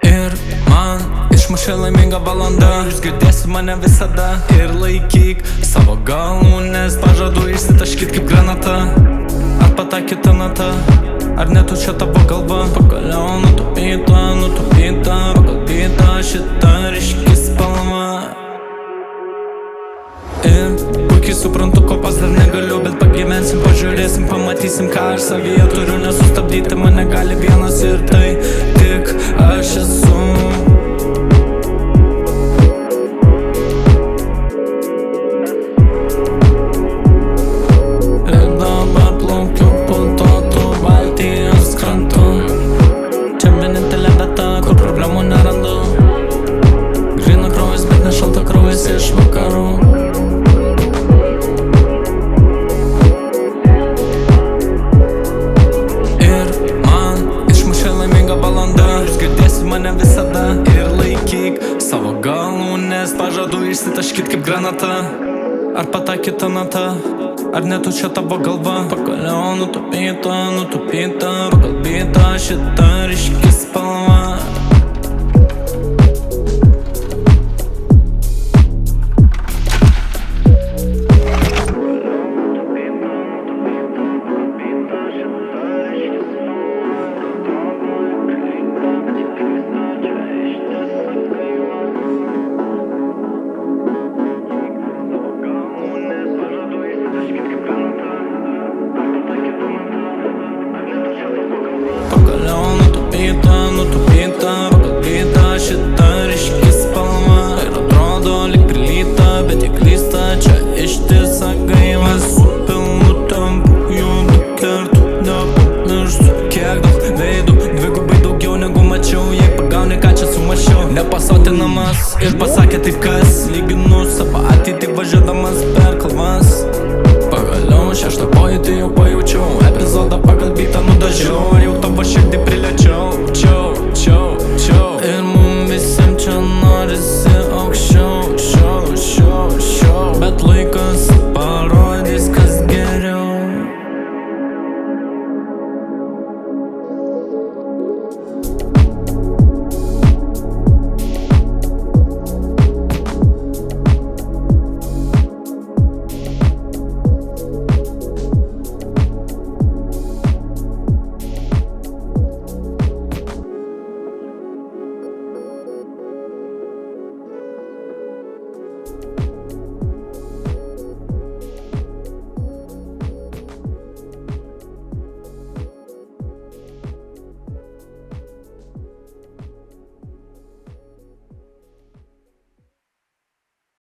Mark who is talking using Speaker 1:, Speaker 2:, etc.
Speaker 1: Ir man išmušė laiminga valanda. Jūs girdėsi mane visada. Ir laikyk savo galūnes, pažadu išsitaškyt kaip granata. Ar pataikyta nata, ar netuščia tavo galva? Pagaliau nutupyta pagal bitą šita ryški spalva. Ir puikiai suprantu, ko pas dar negaliu, bet pagyvensim, pažiūrėsim, pamatysim, ką aš savyje turiu. Nesustabdyti mane gali vienas ir tai tik aš esu. Ir dabar plaukiu putotu Baltijos krantu. Čia vienintelė vieta, kur problemų nerandu. Gryna kraujas, bet ne šalta kraujas iš vakarų. Mane visada ir laikyk savo galūnes, pažadu išsitaškyt kaip granata. Ar pataikyta nata, ar netuščia tavo galva? Pagaliau nutupyta pagal bitą šita ryški spalva. Pagaliau nutupyta pagal bitą šita ryški spalva. Ir atrodo lyg prilyta, bet jie klysta, čia ištisa gaila. Su pilnu tempu judu kertu, nepamirštu kiek daug veidų. Dvigubai daugiau negu mačiau, jei pagauni ką čia sumašiau. Nepasotinamas ir pasakė taip kas, lyginu savo ateitį važiuodamas per kalvas. Pagaliau šeštą pojūtį jau pajaučiau, epizodą pagal bitą nudažiau. Ar jau tavo širdį priliečiau, ir mum visiem čia norisi